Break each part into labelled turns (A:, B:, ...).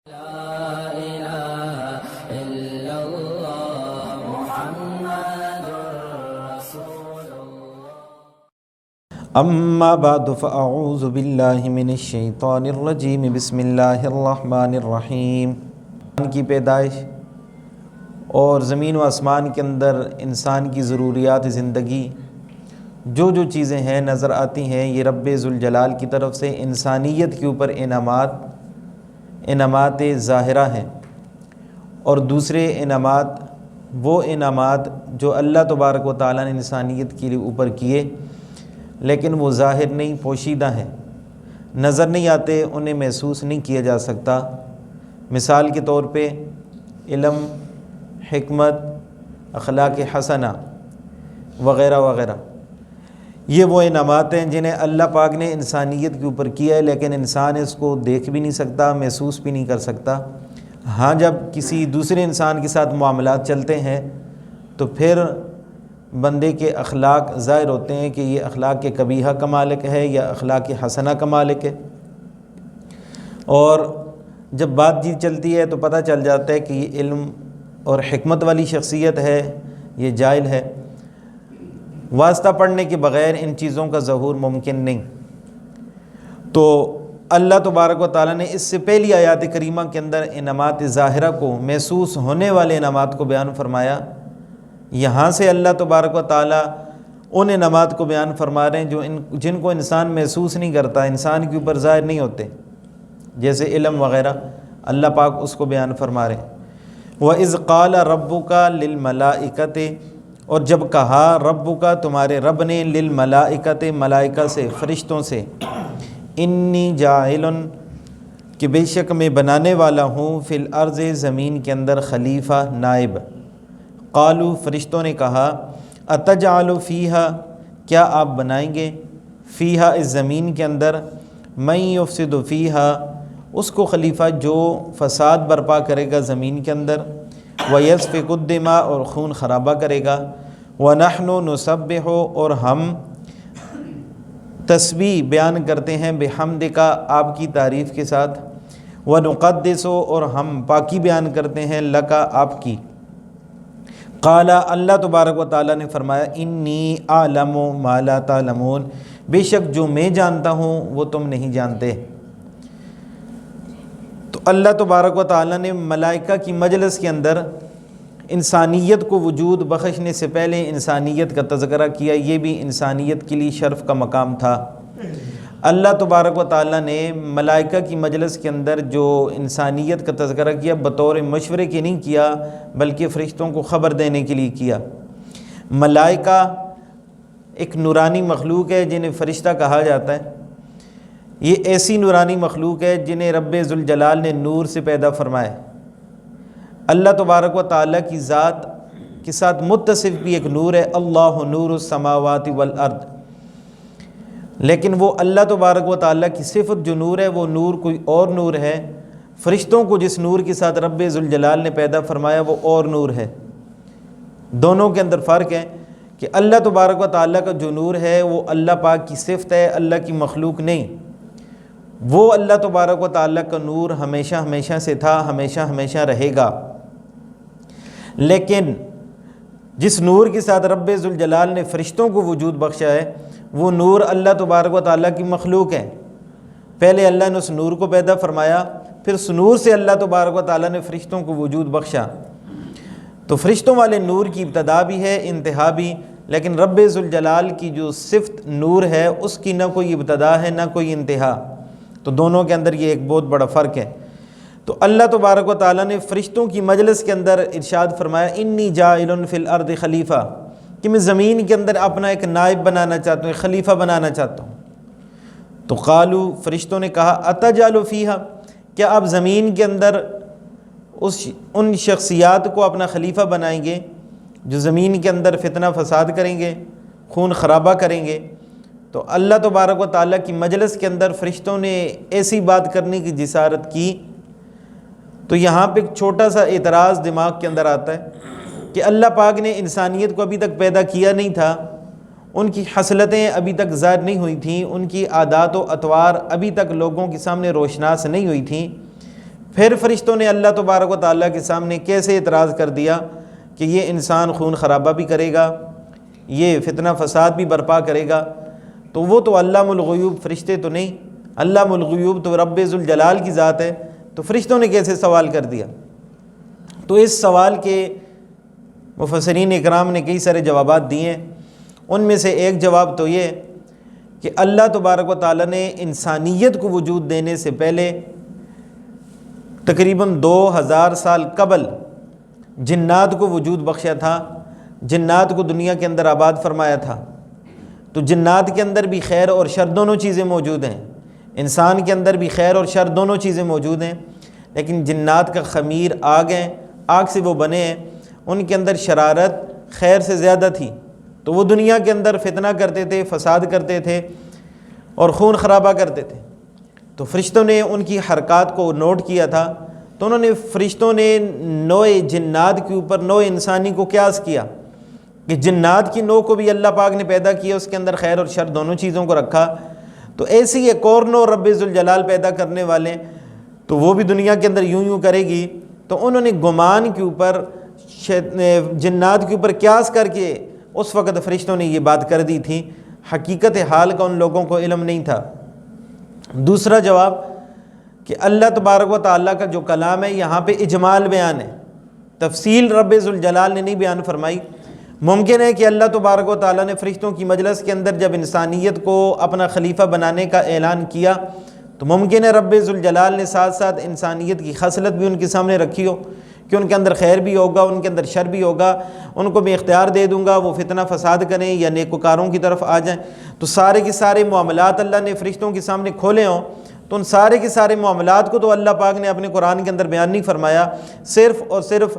A: لا إله إلا الله محمد رسول الله
B: اما بعد فاعوذ باللہ من الشیطان الرجیم بسم اللہ الرحمن الرحیم۔ کی پیدائش اور زمین و آسمان کے اندر انسان کی ضروریات زندگی جو چیزیں ہیں نظر آتی ہیں، یہ رب ذوالجلال کی طرف سے انسانیت کے اوپر انعامات ظاہرہ ہیں، اور دوسرے انعامات وہ انعامات جو اللہ تبارک و تعالیٰ نے انسانیت کے لیے اوپر کیے، لیکن وہ ظاہر نہیں، پوشیدہ ہیں، نظر نہیں آتے، انہیں محسوس نہیں کیا جا سکتا۔ مثال کے طور پہ علم، حکمت، اخلاق حسنہ وغیرہ وغیرہ، یہ وہ انعامات ہیں جنہیں اللہ پاک نے انسانیت کے اوپر کیا ہے، لیکن انسان اس کو دیکھ بھی نہیں سکتا، محسوس بھی نہیں کر سکتا۔ ہاں، جب کسی دوسرے انسان کے ساتھ معاملات چلتے ہیں تو پھر بندے کے اخلاق ظاہر ہوتے ہیں کہ یہ اخلاق قبیحہ کا مالک ہے یا اخلاق حسنہ کا مالک ہے، اور جب بات چیت چلتی ہے تو پتہ چل جاتا ہے کہ یہ علم اور حکمت والی شخصیت ہے، یہ جاہل ہے۔ واسطہ پڑھنے کے بغیر ان چیزوں کا ظہور ممکن نہیں۔ تو اللہ تبارک و تعالیٰ نے اس سے پہلی آیات کریمہ کے اندر انعامات ظاہرہ کو، محسوس ہونے والے انعامات کو بیان فرمایا۔ یہاں سے اللہ تبارک و تعالیٰ ان انعامات کو بیان فرما رہے ہیں جن کو انسان محسوس نہیں کرتا، انسان کے اوپر ظاہر نہیں ہوتے، جیسے علم وغیرہ، اللہ پاک اس کو بیان فرما رہے ہیں۔ وَإِذْ قَالَ رَبُّكَ لِلْمَلَائِكَةِ، اور جب کہا ربک، تمہارے رب نے، للملائکۃ، ملائکہ سے، فرشتوں سے، انی جاعل، کہ بے شک میں بنانے والا ہوں، فی الارض، زمین کے اندر، خلیفہ، نائب۔ قالوا، فرشتوں نے کہا، اتجعل فیہا، کیا آپ بنائیں گے، فیہا، اس زمین کے اندر، من یفسد فیہا، اس کو خلیفہ جو فساد برپا کرے گا زمین کے اندر، وَيَسْفِكُ الدِّمَاءَ، اور خون خرابہ کرے گا، وَنَحْنُ نُسَبِّحُ، اور ہم تسبیح بیان کرتے ہیں، بِحَمْدِكَ، آپ کی تعریف کے ساتھ، وَنُقَدِّسُ، اور ہم پاکی بیان کرتے ہیں، لَكَ، آپ کی۔ قال، اللہ تبارک و تعالیٰ نے فرمایا، انی اعلم ما لا تعلمون، بے شک جو میں جانتا ہوں وہ تم نہیں جانتے۔ تو اللہ تبارک و تعالیٰ نے ملائکہ کی مجلس کے اندر انسانیت کو وجود بخشنے سے پہلے انسانیت کا تذکرہ کیا، یہ بھی انسانیت کے لیے شرف کا مقام تھا۔ اللہ تبارک و تعالیٰ نے ملائکہ کی مجلس کے اندر جو انسانیت کا تذکرہ کیا، بطور مشورے کے نہیں کیا، بلکہ فرشتوں کو خبر دینے کے لیے کیا۔ ملائکہ ایک نورانی مخلوق ہے جنہیں فرشتہ کہا جاتا ہے۔ یہ ایسی نورانی مخلوق ہے جنہیں رب ذوالجلال نے نور سے پیدا فرمایا۔ اللہ تبارک و تعالیٰ کی ذات کے ساتھ متصف بھی ایک نور ہے، اللہ نور السماوات والارض، لیکن وہ اللہ تبارک و تعالیٰ کی صفت جو نور ہے، وہ نور کوئی اور نور ہے۔ فرشتوں کو جس نور کے ساتھ رب ذوالجلال نے پیدا فرمایا وہ اور نور ہے۔ دونوں کے اندر فرق ہے کہ اللہ تبارک و تعالیٰ کا جو نور ہے وہ اللہ پاک کی صفت ہے، اللہ کی مخلوق نہیں۔ وہ اللہ تبارک و تعالیٰ کا نور ہمیشہ ہمیشہ سے تھا، ہمیشہ ہمیشہ رہے گا، لیکن جس نور کے ساتھ رب ذوالجلال نے فرشتوں کو وجود بخشا ہے، وہ نور اللہ تبارک و تعالیٰ کی مخلوق ہے۔ پہلے اللہ نے اس نور کو پیدا فرمایا، پھر اس نور سے اللہ تبارک و تعالیٰ نے فرشتوں کو وجود بخشا۔ تو فرشتوں والے نور کی ابتدا بھی ہے، انتہا بھی، لیکن رب ذوالجلال کی جو صفت نور ہے اس کی نہ کوئی ابتدا ہے نہ کوئی انتہا۔ تو دونوں کے اندر یہ ایک بہت بڑا فرق ہے۔ تو اللہ تبارک و تعالیٰ نے فرشتوں کی مجلس کے اندر ارشاد فرمایا، انی جاعل فی الارض خلیفہ، کہ میں زمین کے اندر اپنا ایک نائب بنانا چاہتا ہوں، ایک خلیفہ بنانا چاہتا ہوں۔ تو قالوا، فرشتوں نے کہا، اتجعل فیہا، کیا آپ زمین کے اندر ان شخصیات کو اپنا خلیفہ بنائیں گے جو زمین کے اندر فتنہ فساد کریں گے، خون خرابہ کریں گے؟ تو اللہ تبارک و تعالیٰ کی مجلس کے اندر فرشتوں نے ایسی بات کرنے کی جسارت کی۔ تو یہاں پہ ایک چھوٹا سا اعتراض دماغ کے اندر آتا ہے کہ اللہ پاک نے انسانیت کو ابھی تک پیدا کیا نہیں تھا، ان کی خصلتیں ابھی تک ظاہر نہیں ہوئی تھیں، ان کی عادات و اطوار ابھی تک لوگوں کے سامنے روشناس نہیں ہوئی تھیں، پھر فرشتوں نے اللہ تبارک و تعالیٰ کے سامنے کیسے اعتراض کر دیا کہ یہ انسان خون خرابہ بھی کرے گا، یہ فتنہ فساد بھی برپا کرے گا، تو وہ تو علام الغیوب فرشتے تو نہیں، علام الغیوب تو رب ذوالجلال کی ذات ہے، تو فرشتوں نے کیسے سوال کر دیا؟ تو اس سوال کے مفسرین اکرام نے کئی سارے جوابات دیے ہیں۔ ان میں سے ایک جواب تو یہ کہ اللہ تبارک و تعالیٰ نے انسانیت کو وجود دینے سے پہلے تقریباً 2000 سال قبل جنات کو وجود بخشا تھا، جنات کو دنیا کے اندر آباد فرمایا تھا۔ تو جنات کے اندر بھی خیر اور شر دونوں چیزیں موجود ہیں، انسان کے اندر بھی خیر اور شر دونوں چیزیں موجود ہیں، لیکن جنات کا خمیر آگ ہیں، آگ سے وہ بنے ہیں، ان کے اندر شرارت خیر سے زیادہ تھی، تو وہ دنیا کے اندر فتنہ کرتے تھے، فساد کرتے تھے اور خون خرابہ کرتے تھے۔ تو فرشتوں نے ان کی حرکات کو نوٹ کیا تھا، تو انہوں نے فرشتوں نے نوع جنات کے اوپر نوع انسانی کو قیاس کیا کہ جنات کی نوع کو بھی اللہ پاک نے پیدا کیا، اس کے اندر خیر اور شر دونوں چیزوں کو رکھا، تو ایسی ایک اور نوع رب ذوالجلال پیدا کرنے والے، تو وہ بھی دنیا کے اندر یوں کرے گی۔ تو انہوں نے گمان کے اوپر جنات کے اوپر قیاس کر کے اس وقت فرشتوں نے یہ بات کر دی تھی، حقیقت حال کا ان لوگوں کو علم نہیں تھا۔ دوسرا جواب کہ اللہ تبارک و تعالیٰ کا جو کلام ہے یہاں پہ اجمال بیان ہے، تفصیل رب ذوالجلال نے نہیں بیان فرمائی۔ ممکن ہے کہ اللہ تبارک و تعالیٰ نے فرشتوں کی مجلس کے اندر جب انسانیت کو اپنا خلیفہ بنانے کا اعلان کیا تو ممکن ہے رب ذوالجلال نے ساتھ ساتھ انسانیت کی خصلت بھی ان کے سامنے رکھی ہو کہ ان کے اندر خیر بھی ہوگا، ان کے اندر شر بھی ہوگا، ان کو میں اختیار دے دوں گا وہ فتنہ فساد کریں یا نیکوکاروں کی طرف آ جائیں۔ تو سارے کے سارے معاملات اللہ نے فرشتوں کے سامنے کھولے ہوں، تو ان سارے کے سارے معاملات کو تو اللہ پاک نے اپنے قرآن کے اندر بیان نہیں فرمایا، صرف اور صرف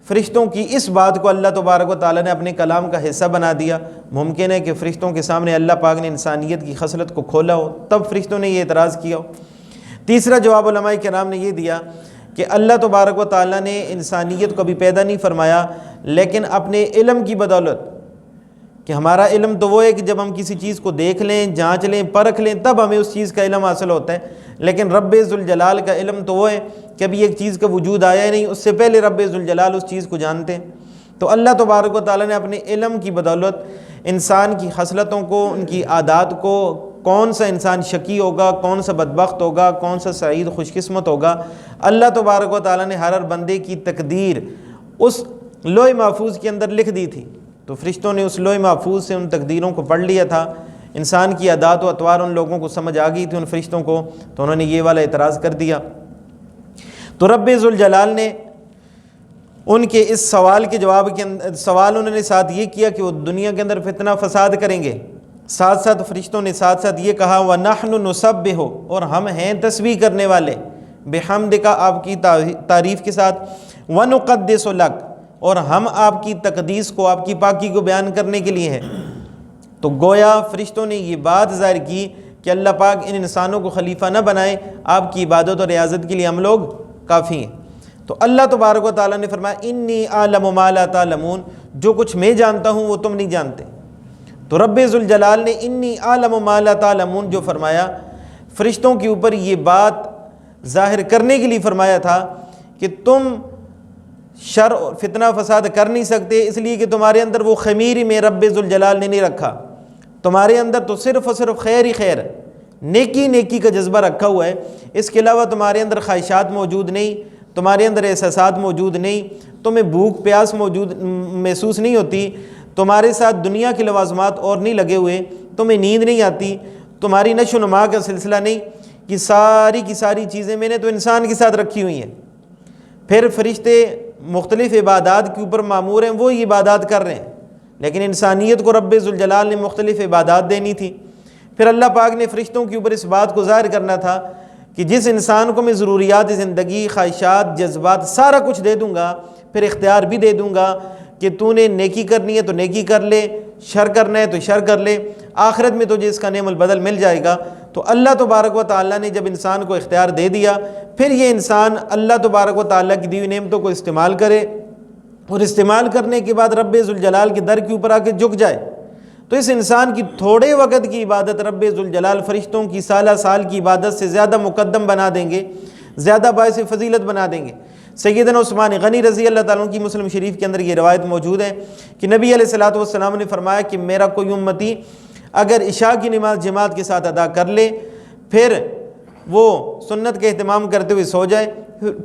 B: فرشتوں کی اس بات کو اللہ تبارک و تعالیٰ نے اپنے کلام کا حصہ بنا دیا۔ ممکن ہے کہ فرشتوں کے سامنے اللہ پاک نے انسانیت کی خصلت کو کھولا ہو، تب فرشتوں نے یہ اعتراض کیا ہو۔ تیسرا جواب علماء کرام نے یہ دیا کہ اللہ تبارک و تعالیٰ نے انسانیت کو ابھی پیدا نہیں فرمایا، لیکن اپنے علم کی بدولت، کہ ہمارا علم تو وہ ہے کہ جب ہم کسی چیز کو دیکھ لیں، جانچ لیں، پرکھ لیں، تب ہمیں اس چیز کا علم حاصل ہوتا ہے، لیکن رب ذوالجلال کا علم تو وہ ہے کہ ابھی ایک چیز کا وجود آیا ہی نہیں، اس سے پہلے رب ذوالجلال اس چیز کو جانتے ہیں۔ تو اللہ تبارک و تعالیٰ نے اپنے علم کی بدولت انسان کی خصلتوں کو، ان کی عادات کو، کون سا انسان شقی ہوگا، کون سا بدبخت ہوگا، کون سا سعید خوش قسمت ہوگا، اللہ تبارک و تعالیٰ نے ہر بندے کی تقدیر اس لوح محفوظ کے اندر لکھ دی تھی۔ تو فرشتوں نے اس لوح محفوظ سے ان تقدیروں کو پڑھ لیا تھا، انسان کی عادات و اطوار ان لوگوں کو سمجھ آ گئی تھی ان فرشتوں کو، تو انہوں نے یہ والا اعتراض کر دیا۔ تو رب ذوالجلال نے ان کے اس سوال کے جواب کے اندر سوال انہوں نے ساتھ یہ کیا کہ وہ دنیا کے اندر فتنہ فساد کریں گے، ساتھ ساتھ فرشتوں نے ساتھ ساتھ یہ کہا وَنَحْنُ نُسَبِّحُ، اور ہم ہیں تسبیح کرنے والے، بِحَمْدِکَ آپ کی تعریف کے ساتھ، وَنُقَدِّسُ لَكَ، اور ہم آپ کی تقدیس کو، آپ کی پاکی کو بیان کرنے کے لیے ہیں۔ تو گویا فرشتوں نے یہ بات ظاہر کی کہ اللہ پاک ان انسانوں کو خلیفہ نہ بنائے، آپ کی عبادت اور ریاضت کے لیے ہم لوگ کافی ہیں۔ تو اللہ تبارک و تعالیٰ نے فرمایا انی اعلم ما لا تعلمون، جو کچھ میں جانتا ہوں وہ تم نہیں جانتے۔ تو رب ذوالجلال نے انی اعلم ما لا تعلمون جو فرمایا، فرشتوں کے اوپر یہ بات ظاہر کرنے کے لیے فرمایا تھا کہ تم شر اور فتنہ فساد کر نہیں سکتے، اس لیے کہ تمہارے اندر وہ خمیر میں رب ذوالجلال نے نہیں رکھا، تمہارے اندر تو صرف اور صرف خیر ہی خیر، نیکی کا جذبہ رکھا ہوا ہے، اس کے علاوہ تمہارے اندر خواہشات موجود نہیں، تمہارے اندر احساسات موجود نہیں، تمہیں بھوک پیاس محسوس نہیں ہوتی، تمہارے ساتھ دنیا کے لوازمات اور نہیں لگے ہوئے، تمہیں نیند نہیں آتی، تمہاری نشو و نما کا سلسلہ نہیں، کہ ساری کی ساری چیزیں میں نے تو انسان کے ساتھ رکھی ہوئی ہیں۔ پھر فرشتے مختلف عبادات کے اوپر مامور ہیں، وہ عبادات کر رہے ہیں، لیکن انسانیت کو رب ذوالجلال نے مختلف عبادات دینی تھی۔ پھر اللہ پاک نے فرشتوں کے اوپر اس بات کو ظاہر کرنا تھا کہ جس انسان کو میں ضروریات زندگی، خواہشات، جذبات سارا کچھ دے دوں گا، پھر اختیار بھی دے دوں گا کہ تو نے نیکی کرنی ہے تو نیکی کر لے، شر کرنا ہے تو شر کر لے، آخرت میں تجھے اس کا نعم البدل مل جائے گا۔ تو اللہ تبارک و تعالیٰ نے جب انسان کو اختیار دے دیا، پھر یہ انسان اللہ تبارک و تعالیٰ کی دی ہوئی نعمتوں کو استعمال کرے، اور استعمال کرنے کے بعد رب ذوالجلال کے در کے اوپر آ کے جھک جائے۔ تو اس انسان کی تھوڑے وقت کی عبادت رب ذوالجلال فرشتوں کی سالہ سال کی عبادت سے زیادہ مقدم بنا دیں گے، زیادہ باعث فضیلت بنا دیں گے۔ سیدنا عثمان غنی رضی اللہ تعالیٰ عنہ کی مسلم شریف کے اندر یہ روایت موجود ہے کہ نبی علیہ الصلوۃ والسلام نے فرمایا کہ میرا کوئی امتی اگر عشاء کی نماز جماعت کے ساتھ ادا کر لے، پھر وہ سنت کے اہتمام کرتے ہوئے سو جائے،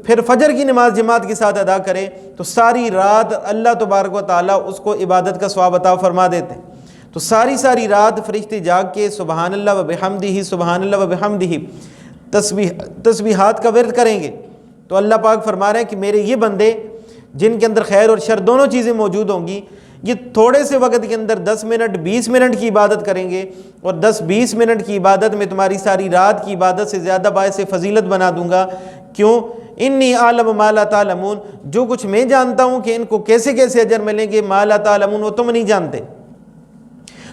B: پھر فجر کی نماز جماعت کے ساتھ ادا کرے، تو ساری رات اللہ تبارک و تعالیٰ اس کو عبادت کا ثواب عطا فرما دیتے ہیں۔ تو ساری رات فرشتے جاگ کے سبحان اللہ و بحمدہ سبحان اللہ و بحمدہ تسبیحات کا ورد کریں گے۔ تو اللہ پاک فرما رہے ہیں کہ میرے یہ بندے جن کے اندر خیر اور شر دونوں چیزیں موجود ہوں گی، یہ تھوڑے سے وقت کے اندر 10 منٹ 20 منٹ کی عبادت کریں گے، اور 10-20 منٹ کی عبادت میں تمہاری ساری رات کی عبادت سے زیادہ باعث فضیلت بنا دوں گا۔ کیوں؟ انی عالم ما لا تعلمون، جو کچھ میں جانتا ہوں کہ ان کو کیسے کیسے اجر ملیں گے، ما لا تعلمون، وہ تم نہیں جانتے۔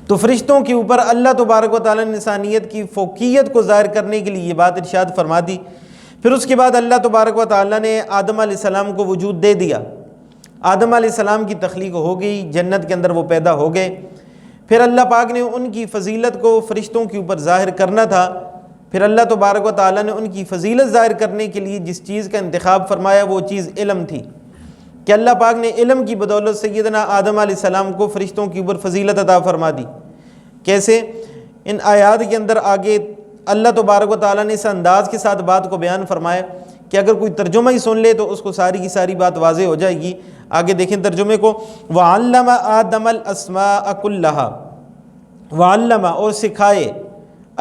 B: تو فرشتوں کے اوپر اللہ تبارک و تعالیٰ نے انسانیت کی فوقیت کو ظاہر کرنے کے لیے یہ بات ارشاد فرما دی۔ پھر اس کے بعد اللہ تبارک و تعالیٰ نے آدم علیہ السلام کو وجود دے دیا، آدم علیہ السلام کی تخلیق ہو گئی، جنت کے اندر وہ پیدا ہو گئے۔ پھر اللہ پاک نے ان کی فضیلت کو فرشتوں کے اوپر ظاہر کرنا تھا، پھر اللہ تبارک و تعالیٰ نے ان کی فضیلت ظاہر کرنے کے لیے جس چیز کا انتخاب فرمایا وہ چیز علم تھی، کہ اللہ پاک نے علم کی بدولت سیدنا آدم علیہ السلام کو فرشتوں کے اوپر فضیلت عطا فرما دی۔ کیسے؟ ان آیات کے اندر آگے اللہ تبارک و تعالیٰ نے اس انداز کے ساتھ بات کو بیان فرمایا کہ اگر کوئی ترجمہ ہی سن لے تو اس کو ساری کی ساری بات واضح ہو جائے گی۔ آگے دیکھیں ترجمے کو، وَعَلَّمَ آدَمَ الْأَسْمَاءَ كُلَّهَا، وَعَلَّمَ اور سکھائے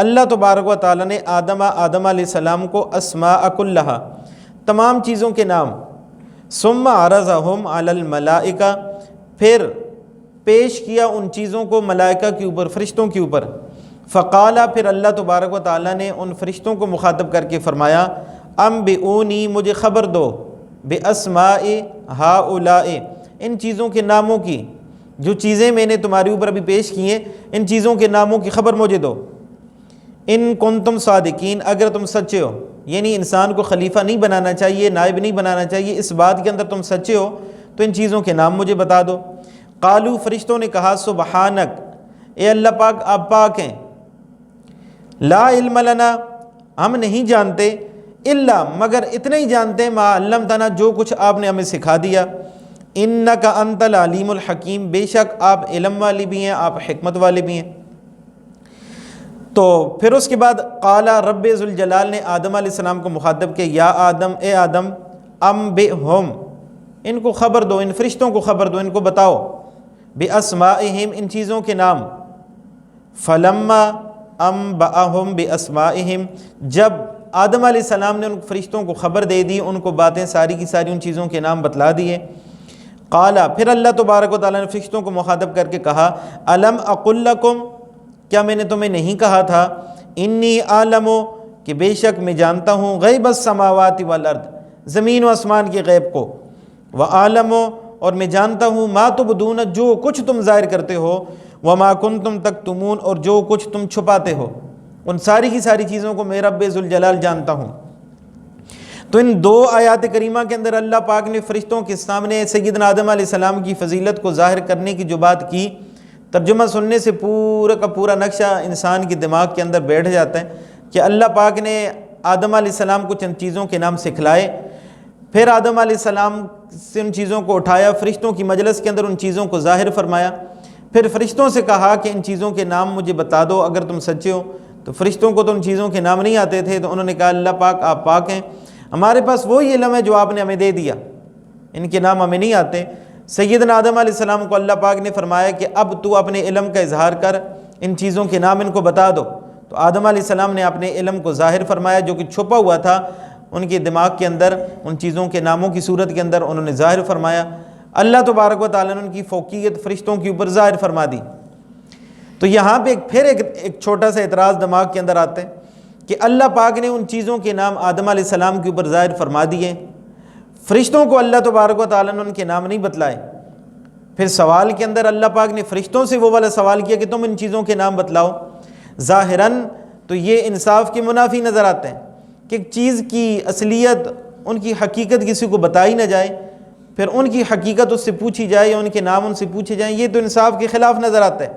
B: اللہ تبارک و تعالیٰ نے آدم علیہ السلام کو اسماء کلھا تمام چیزوں کے نام، ثم عرضہم علی الملائکہ پھر پیش کیا ان چیزوں کو ملائکہ کے اوپر، فرشتوں کے اوپر، فقالا پھر اللہ تبارک و تعالیٰ نے ان فرشتوں کو مخاطب کر کے فرمایا انبئونی مجھے خبر دو باسماء ہؤلاء ان چیزوں کے ناموں کی، جو چیزیں میں نے تمہارے اوپر ابھی پیش کی ہیں ان چیزوں کے ناموں کی خبر مجھے دو، ان کنتم صادقین اگر تم سچے ہو، یعنی انسان کو خلیفہ نہیں بنانا چاہیے، نائب نہیں بنانا چاہیے، اس بات کے اندر تم سچے ہو تو ان چیزوں کے نام مجھے بتا دو۔ قالو فرشتوں نے کہا سبحانک اے اللہ پاک آپ پاک ہیں، لا علم لنا ہم نہیں جانتے، الا مگر اتنا ہی جانتے ہیں، ما علمتنا جو کچھ آپ نے ہمیں سکھا دیا، انک انت العلیم الحکیم بے شک آپ علم والے بھی ہیں آپ حکمت والے بھی ہیں۔ تو پھر اس کے بعد قال رب ذوالجلال نے آدم علیہ السلام کو مخاطب کیا، یا آدم اے آدم انبئہم ان کو خبر دو، ان فرشتوں کو خبر دو، ان کو بتاؤ، باسمائہم ان چیزوں کے نام، فلما انبأہم باسمائہم جب آدم علیہ السلام نے ان فرشتوں کو خبر دے دی، ان کو باتیں ساری کی ساری ان چیزوں کے نام بتلا دیے، قال پھر اللہ تبارک و تعالیٰ نے فرشتوں کو مخاطب کر کے کہا الم اقل لکم کیا میں نے تمہیں نہیں کہا تھا، انی عالم کہ بے شک میں جانتا ہوں غیب السماوات والارض زمین و آسمان کے غیب کو، وعالم اور میں جانتا ہوں ما تبدون جو کچھ تم ظاہر کرتے ہو، وما کنتم تکتمون اور جو کچھ تم چھپاتے ہو، ان ساری کی ساری چیزوں کو میں رب ذوالجلال جانتا ہوں۔ تو ان دو آیات کریمہ کے اندر اللہ پاک نے فرشتوں کے سامنے سیدنا آدم علیہ السلام کی فضیلت کو ظاہر کرنے کی جو بات کی، ترجمہ سننے سے پورا کا پورا نقشہ انسان کے دماغ کے اندر بیٹھ جاتا ہے کہ اللہ پاک نے آدم علیہ السلام کو چند چیزوں کے نام سکھلائے، پھر آدم علیہ السلام سے ان چیزوں کو اٹھایا، فرشتوں کی مجلس کے اندر ان چیزوں کو ظاہر فرمایا، پھر فرشتوں سے کہا کہ ان چیزوں کے نام مجھے بتا دو اگر تم سچے ہو۔ تو فرشتوں کو تو ان چیزوں کے نام نہیں آتے تھے، تو انہوں نے کہا اللہ پاک آپ پاک ہیں، ہمارے پاس وہی علم ہے جو آپ نے ہمیں دے دیا، ان کے نام ہمیں نہیں آتے۔ سیدنا آدم علیہ السلام کو اللہ پاک نے فرمایا کہ اب تو اپنے علم کا اظہار کر، ان چیزوں کے نام ان کو بتا دو۔ تو آدم علیہ السلام نے اپنے علم کو ظاہر فرمایا، جو کہ چھپا ہوا تھا ان کے دماغ کے اندر، ان چیزوں کے ناموں کی صورت کے اندر انہوں نے ظاہر فرمایا۔ اللہ تبارک و تعالیٰ نے ان کی فوقیت فرشتوں کے اوپر ظاہر فرما دی۔ تو یہاں پہ پھر ایک چھوٹا سا اعتراض دماغ کے اندر آتا ہے کہ اللہ پاک نے ان چیزوں کے نام آدم علیہ السلام کے اوپر ظاہر فرما دیے، فرشتوں کو اللہ تبارک و تعالیٰ نے ان کے نام نہیں بتلائے۔ پھر سوال کے اندر اللہ پاک نے فرشتوں سے وہ والا سوال کیا کہ تم ان چیزوں کے نام بتلاؤ۔ ظاہراً تو یہ انصاف کے منافی نظر آتا ہے کہ ایک چیز کی اصلیت، ان کی حقیقت کسی کو بتائی نہ جائے، پھر ان کی حقیقت اس سے پوچھی جائے یا ان کے نام ان سے پوچھے جائیں، یہ تو انصاف کے خلاف نظر آتا ہے۔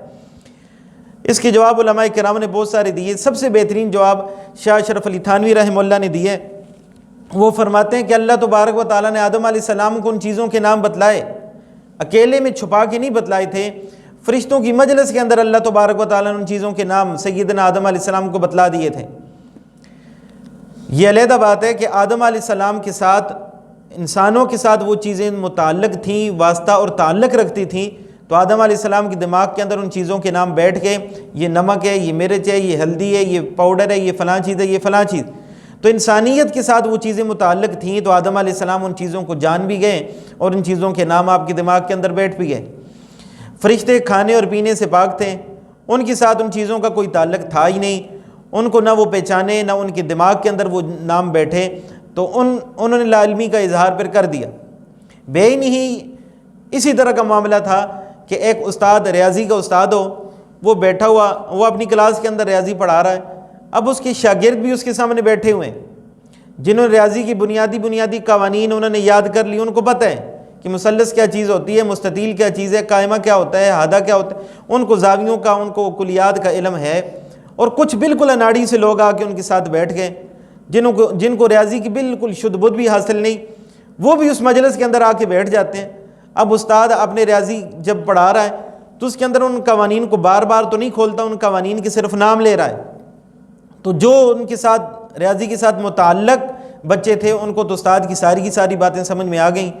B: اس کے جواب علماء کرام نے بہت سارے دیے، سب سے بہترین جواب شاہ اشرف علی تھانوی رحمہ اللہ نے دیے وہ فرماتے ہیں کہ اللہ تبارک و تعالیٰ نے آدم علیہ السلام کو ان چیزوں کے نام بتلائے، اکیلے میں چھپا کے نہیں بتلائے تھے، فرشتوں کی مجلس کے اندر اللہ تبارک و تعالیٰ نے ان چیزوں کے نام سیدنا آدم علیہ السلام کو بتلا دیے تھے۔ یہ علیحدہ بات ہے کہ آدم علیہ السلام کے ساتھ، انسانوں کے ساتھ وہ چیزیں متعلق تھیں، واسطہ اور تعلق رکھتی تھیں، تو آدم علیہ السلام کے دماغ کے اندر ان چیزوں کے نام بیٹھ کے، یہ نمک ہے، یہ مرچ ہے، یہ ہلدی ہے، یہ پاؤڈر ہے، یہ فلاں چیز ہے، یہ فلاں چیز، تو انسانیت کے ساتھ وہ چیزیں متعلق تھیں، تو آدم علیہ السلام ان چیزوں کو جان بھی گئے اور ان چیزوں کے نام آپ کے دماغ کے اندر بیٹھ بھی گئے۔ فرشتے کھانے اور پینے سے پاک تھے، ان کے ساتھ ان چیزوں کا کوئی تعلق تھا ہی نہیں، ان کو نہ وہ پہچانے، نہ ان کے دماغ کے اندر وہ نام بیٹھے، تو انہوں نے لا علمی کا اظہار پھر کر دیا۔ بے علمی ہی اسی طرح کا معاملہ تھا کہ ایک استاد، ریاضی کا استاد ہو، وہ بیٹھا ہوا، وہ اپنی کلاس کے اندر ریاضی پڑھا رہا ہے، اب اس کے شاگرد بھی اس کے سامنے بیٹھے ہوئے ہیں جنہوں نے ریاضی کی بنیادی قوانین انہوں نے یاد کر لی، ان کو پتہ ہے کہ مثلث کیا چیز ہوتی ہے، مستطیل کیا چیز ہے، قائمہ کیا ہوتا ہے، ہادہ کیا ہوتا ہے، ان کو زاویوں کا، ان کو کلیات کا علم ہے، اور کچھ بالکل اناڑی سے لوگ آ کے ان کے ساتھ بیٹھ گئے جن کو ریاضی کی بالکل شدھ بدھ بھی حاصل نہیں، وہ بھی اس مجلس کے اندر آ کے بیٹھ جاتے ہیں۔ اب استاد اپنے ریاضی جب پڑھا رہا ہے تو اس کے اندر ان قوانین کو بار بار تو نہیں کھولتا، ان قوانین کے صرف نام لے رہا ہے، تو جو ان کے ساتھ ریاضی کے ساتھ متعلق بچے تھے ان کو تو استاد کی ساری باتیں سمجھ میں آ گئیں،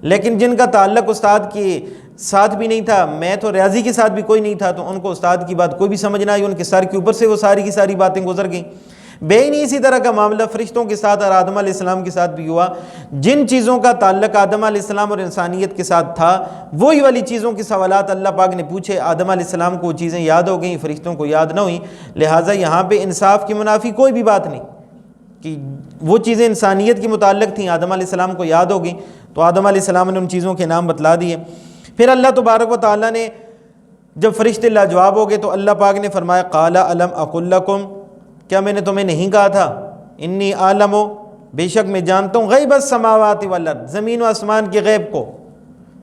B: لیکن جن کا تعلق استاد کے ساتھ بھی نہیں تھا، میتھ اور ریاضی کے ساتھ بھی کوئی نہیں تھا، تو ان کو استاد کی بات کوئی بھی سمجھ نہ آئی، ان کے سر کے اوپر سے وہ ساری کی ساری باتیں گزر گئیں۔ بے نہیں اسی طرح کا معاملہ فرشتوں کے ساتھ اور آدم علیہ السلام کے ساتھ بھی ہوا۔ جن چیزوں کا تعلق آدم علیہ السلام اور انسانیت کے ساتھ تھا، وہی والی چیزوں کے سوالات اللہ پاک نے پوچھے، آدم علیہ السلام کو وہ چیزیں یاد ہو گئیں، فرشتوں کو یاد نہ ہوئیں، لہٰذا یہاں پہ انصاف کی منافی کوئی بھی بات نہیں کہ وہ چیزیں انسانیت کے متعلق تھیں، آدم علیہ السلام کو یاد ہو گئیں، تو آدم علیہ السلام نے ان چیزوں کے نام بتلا دیے۔ پھر اللہ تبارک و تعالیٰ نے جب فرشتے لاجواب ہو گئے تو اللہ پاک نے فرمایا قال الم اقل لکم، کیا میں نے تمہیں نہیں کہا تھا، انی عالم، بے شک میں جانتا ہوں، غیب السماوات والارض، زمین و آسمان کے غیب کو،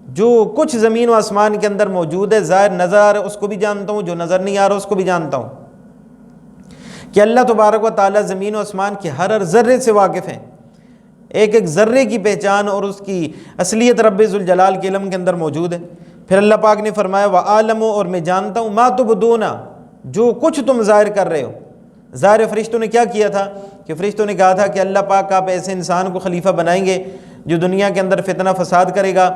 B: جو کچھ زمین و آسمان کے اندر موجود ہے، ظاہر نظر آ رہا ہے اس کو بھی جانتا ہوں، جو نظر نہیں آ رہا اس کو بھی جانتا ہوں، کہ اللہ تبارک و تعالیٰ زمین و آسمان کے ہر ذرے سے واقف ہیں، ایک ایک ذرے کی پہچان اور اس کی اصلیت رب ذوالجلال کے علم کے اندر موجود ہے۔ پھر اللہ پاک نے فرمایا وَعَالَمُ، اور میں جانتا ہوں، مَا تُبْدُونَ، جو کچھ تم ظاہر کر رہے ہو۔ ظاہر فرشتوں نے کیا کیا تھا کہ فرشتوں نے کہا تھا کہ اللہ پاک آپ ایسے انسان کو خلیفہ بنائیں گے جو دنیا کے اندر فتنہ فساد کرے گا،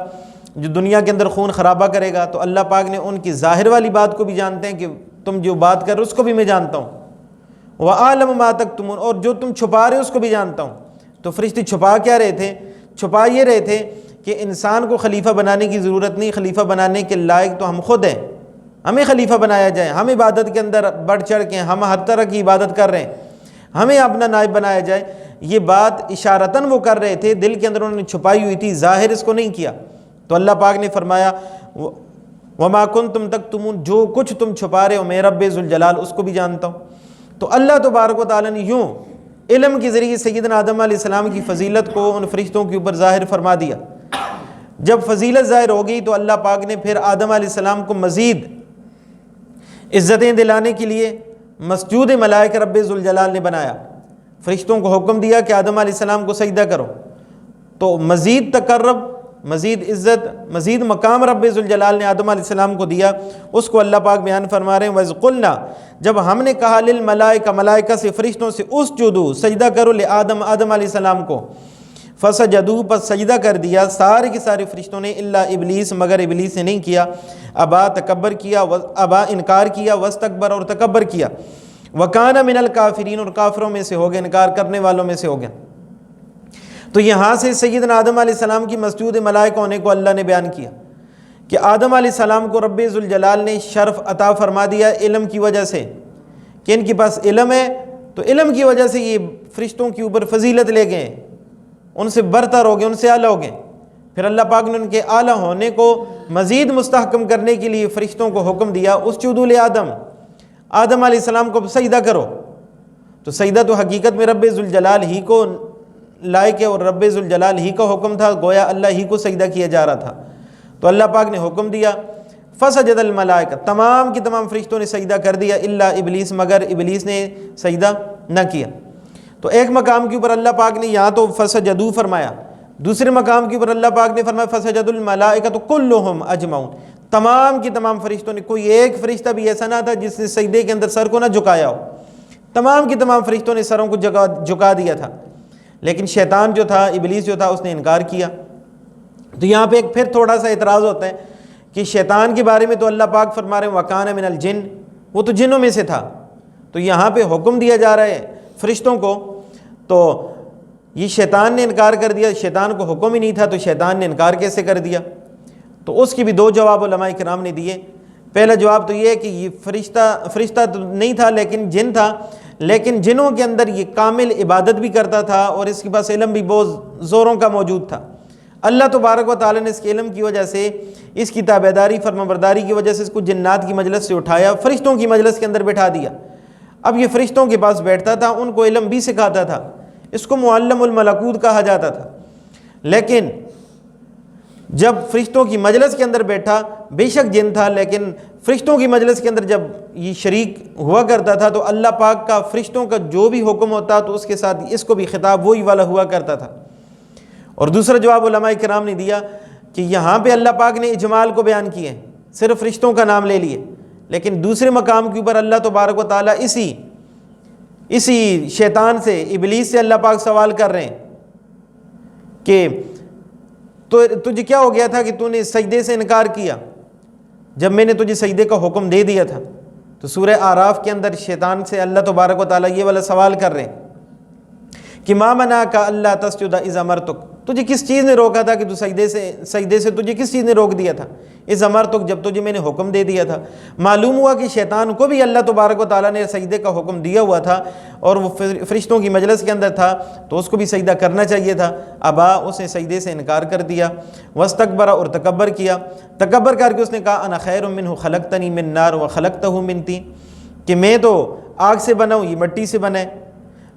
B: جو دنیا کے اندر خون خرابہ کرے گا، تو اللہ پاک نے ان کی ظاہر والی بات کو بھی جانتے ہیں کہ تم جو بات کر رہے ہو اس کو بھی میں جانتا ہوں، وَعَالَمُ مَا تَكْتُمُونَ، اور جو تم چھپا رہے ہو اس کو بھی جانتا ہوں۔ تو فرشتے چھپا کیا رہے تھے؟ چھپا یہ رہے تھے کہ انسان کو خلیفہ بنانے کی ضرورت نہیں، خلیفہ بنانے کے لائق تو ہم خود ہیں، ہمیں خلیفہ بنایا جائے، ہم عبادت کے اندر بڑھ چڑھ کے ہم ہر طرح کی عبادت کر رہے ہیں، ہمیں اپنا نائب بنایا جائے، یہ بات اشارتاً وہ کر رہے تھے، دل کے اندر انہوں نے چھپائی ہوئی تھی، ظاہر اس کو نہیں کیا۔ تو اللہ پاک نے فرمایا وما کنتم تکتمون، جو کچھ تم چھپا رہے ہو میں رب ذوالجلال اس کو بھی جانتا ہوں۔ تو اللہ تبارک و تعالیٰ نے یوں علم کے ذریعے سیدنا آدم علیہ السلام کی فضیلت کو ان فرشتوں کے اوپر ظاہر فرما دیا۔ جب فضیلت ظاہر ہو گئی تو اللہ پاک نے پھر آدم علیہ السلام کو مزید عزتیں دلانے کے لیے مسجود ملائکہ رب ذوالجلال نے بنایا، فرشتوں کو حکم دیا کہ آدم علیہ السلام کو سجدہ کرو، تو مزید تقرب، مزید عزت، مزید مقام رب ذوالجلال نے آدم علیہ السلام کو دیا۔ اس کو اللہ پاک بیان فرما رہے ہیں وَإِذْ قُلْنَا، جب ہم نے کہا للملائکہ، ملائکہ سے، فرشتوں سے، اسجدوا، سجدہ کرو لآدم، آدم علیہ السلام کو، فسجدوا، پس سجدہ کر دیا سارے کے سارے فرشتوں نے، الا ابلیس، مگر ابلیس نے نہیں کیا، ابا، تکبر کیا، ابا، انکار کیا، واستکبر، اور تکبر کیا، وکان من الکافرین، اور کافروں میں سے ہو گیا، انکار کرنے والوں میں سے ہو گیا۔ تو یہاں سے سیدنا آدم علیہ السلام کی مسجود ملائکہ ہونے کو اللہ نے بیان کیا کہ آدم علیہ السلام کو رب ذوالجلال نے شرف عطا فرما دیا علم کی وجہ سے، کہ ان کے پاس علم ہے، تو علم کی وجہ سے یہ فرشتوں کے اوپر فضیلت لے گئے، ان سے برتر ہو گئے، ان سے اعلیٰ ہو گئے۔ پھر اللہ پاک نے ان کے اعلیٰ ہونے کو مزید مستحکم کرنے کے لیے فرشتوں کو حکم دیا اسجدوا لآدم، آدم علیہ السلام کو سجدہ کرو۔ تو سجدہ تو حقیقت میں رب ذوالجلال ہی کو لائق ہے، اور رب ذوالجلال ہی کا حکم تھا، گویا اللہ ہی کو سجدہ کیا جا رہا تھا۔ تو اللہ پاک نے حکم دیا فسجد الملائکہ، تمام کی تمام فرشتوں نے سجدہ کر دیا، الا ابلیس، مگر ابلیس نے سجدہ نہ کیا۔ تو ایک مقام کے اوپر اللہ پاک نے یہاں تو فسجدوا فرمایا، دوسرے مقام کے اوپر اللہ پاک نے فرمایا فسجد الملائکۃ کلھم اجمعون، تمام کی تمام فرشتوں نے، کوئی ایک فرشتہ بھی ایسا نہ تھا جس نے سجدے کے اندر سر کو نہ جھکایا ہو، تمام کی تمام فرشتوں نے سروں کو جھکا دیا تھا، لیکن شیطان جو تھا، ابلیس جو تھا، اس نے انکار کیا۔ تو یہاں پہ ایک پھر تھوڑا سا اعتراض ہوتا ہے کہ شیطان کے بارے میں تو اللہ پاک فرما رہے ہیں وَكَانَ مِنَ الْجِنِّ، وہ تو جنوں میں سے تھا، تو یہاں پہ حکم دیا جا رہا ہے فرشتوں کو، تو یہ شیطان نے انکار کر دیا، شیطان کو حکم ہی نہیں تھا تو شیطان نے انکار کیسے کر دیا؟ تو اس کی بھی دو جواب علماء کرام نے دیے۔ پہلا جواب تو یہ ہے کہ یہ فرشتہ تو نہیں تھا لیکن جن تھا، لیکن جنوں کے اندر یہ کامل عبادت بھی کرتا تھا اور اس کے پاس علم بھی بہت زوروں کا موجود تھا۔ اللہ تبارک و تعالیٰ نے اس کے علم کی وجہ سے، اس کی تابعداری فرمانبرداری کی وجہ سے اس کو جنات کی مجلس سے اٹھایا، فرشتوں کی مجلس کے اندر بٹھا دیا۔ اب یہ فرشتوں کے پاس بیٹھتا تھا، ان کو علم بھی سکھاتا تھا، اس کو معلم الملکوت کہا جاتا تھا۔ لیکن جب فرشتوں کی مجلس کے اندر بیٹھا، بے شک جن تھا لیکن فرشتوں کی مجلس کے اندر جب یہ شریک ہوا کرتا تھا تو اللہ پاک کا فرشتوں کا جو بھی حکم ہوتا تو اس کے ساتھ اس کو بھی خطاب وہی والا ہوا کرتا تھا۔ اور دوسرا جواب علماء کرام نے دیا کہ یہاں پہ اللہ پاک نے اجمال کو بیان کیے، صرف فرشتوں کا نام لے لیے، لیکن دوسرے مقام کے اوپر اللہ تبارک و تعالیٰ اسی شیطان سے، ابلیس سے اللہ پاک سوال کر رہے ہیں کہ تو تجھے کیا ہو گیا تھا کہ تو نے سجدے سے انکار کیا جب میں نے تجھے سجدے کا حکم دے دیا تھا؟ تو سورہ اعراف کے اندر شیطان سے اللہ تبارک و تعالیٰ یہ والا سوال کر رہے ہیں کہ ما منعک الا تسجد اذ امرتک، تجھے کس چیز نے روکا تھا کہ تو سجدے سے تجھے کس چیز نے روک دیا تھا؟ اذ امرتک، جب تجھے میں نے حکم دے دیا تھا۔ معلوم ہوا کہ شیطان کو بھی اللہ تبارک و تعالیٰ نے سجدے کا حکم دیا ہوا تھا اور وہ فرشتوں کی مجلس کے اندر تھا تو اس کو بھی سجدہ کرنا چاہیے تھا، ابا، اس نے سجدے سے انکار کر دیا۔ واستکبر، اور تکبر کیا، تکبر کر کے اس نے کہا انا خیر منہ خلقتنی من نار وخلقتہ من طین، کہ میں تو آگ سے بنا ہوں، یہ مٹی سے بنا ہے،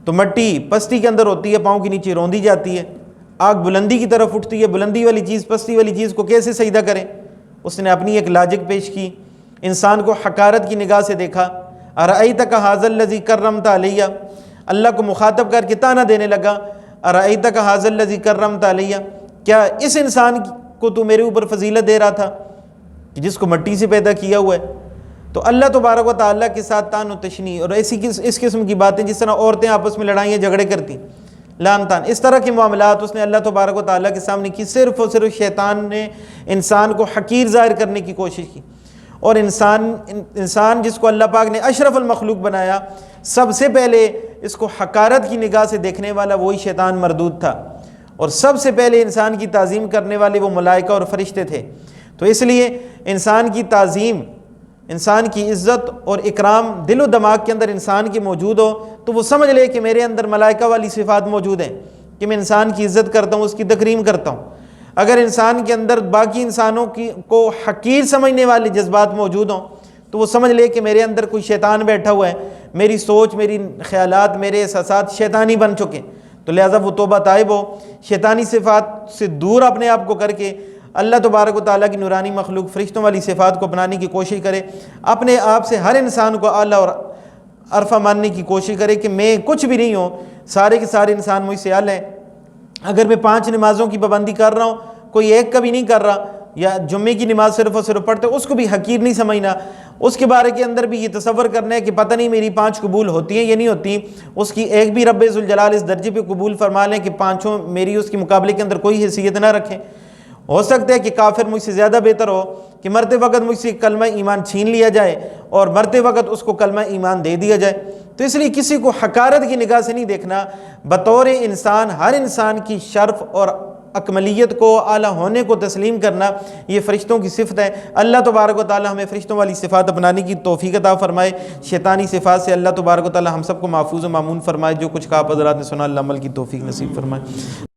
B: تو مٹی پستی کے اندر ہوتی ہے، پاؤں کے نیچے روندی جاتی ہے، آگ بلندی کی طرف اٹھتی ہے، بلندی والی چیز پستی والی چیز کو کیسے سجدہ کریں؟ اس نے اپنی ایک لاجک پیش کی، انسان کو حقارت کی نگاہ سے دیکھا۔ ارأیتک ھذا الذی کرمت علی، اللہ کو مخاطب کر کے طعنہ دینے لگا، ارأیتک ھذا الذی کرمت علی، کیا اس انسان کو تو میرے اوپر فضیلت دے رہا تھا کہ جس کو مٹی سے پیدا کیا ہوا ہے؟ تو اللہ تبارک و تعالیٰ کے ساتھ تان و تشنیع اور اس قسم کی باتیں، جس طرح عورتیں آپس میں لڑائیاں جھگڑے کرتی، لان تان، اس طرح کے معاملات اس نے اللہ تبارک و تعالیٰ کے سامنے کی۔ صرف اور صرف شیطان نے انسان کو حقیر ظاہر کرنے کی کوشش کی، اور انسان جس کو اللہ پاک نے اشرف المخلوق بنایا، سب سے پہلے اس کو حقارت کی نگاہ سے دیکھنے والا وہی شیطان مردود تھا، اور سب سے پہلے انسان کی تعظیم کرنے والے وہ ملائکہ اور فرشتے تھے۔ تو اس لیے انسان کی تعظیم، انسان کی عزت اور اکرام دل و دماغ کے اندر انسان کے موجود ہو تو وہ سمجھ لے کہ میرے اندر ملائکہ والی صفات موجود ہیں، کہ میں انسان کی عزت کرتا ہوں، اس کی تکریم کرتا ہوں۔ اگر انسان کے اندر باقی انسانوں کو حقیر سمجھنے والے جذبات موجود ہوں تو وہ سمجھ لے کہ میرے اندر کوئی شیطان بیٹھا ہوا ہے، میری سوچ، میری خیالات، میرے احساسات شیطانی بن چکے، تو لہٰذا وہ توبہ طائب ہو، شیطانی صفات سے دور اپنے آپ کو کر کے اللہ تبارک و تعالیٰ کی نورانی مخلوق فرشتوں والی صفات کو اپنانے کی کوشش کرے، اپنے آپ سے ہر انسان کو اعلیٰ اور عرفہ ماننے کی کوشش کرے کہ میں کچھ بھی نہیں ہوں، سارے کے سارے انسان مجھ سے اعلیٰ ہیں۔ اگر میں 5 نمازوں کی پابندی کر رہا ہوں، کوئی ایک کبھی نہیں کر رہا، یا جمعے کی نماز صرف اور صرف پڑھتے، اس کو بھی حقیر نہیں سمجھنا، اس کے بارے کے اندر بھی یہ تصور کرنا ہے کہ پتہ نہیں میری 5 قبول ہوتی ہیں یا نہیں ہوتی، اس کی ایک بھی رب ذوالجلال اس درجے پہ قبول فرما لیں کہ 5 میری اس کے مقابلے کے اندر کوئی حیثیت نہ رکھیں۔ ہو سکتا ہے کہ کافر مجھ سے زیادہ بہتر ہو، کہ مرتے وقت مجھ سے کلمہ ایمان چھین لیا جائے اور مرتے وقت اس کو کلمہ ایمان دے دیا جائے۔ تو اس لیے کسی کو حقارت کی نگاہ سے نہیں دیکھنا، بطور انسان ہر انسان کی شرف اور اکملیت کو، اعلیٰ ہونے کو تسلیم کرنا، یہ فرشتوں کی صفت ہے۔ اللہ تبارک و تعالی ہمیں فرشتوں والی صفات اپنانے کی توفیق عطا فرمائے، شیطانی صفات سے اللہ تبارک و تعالی ہم سب کو محفوظ و مامون فرمائے۔ جو کچھ کہا آپ حضرات نے سنا، اللہ عمل کی توفیق نصیب فرمائے۔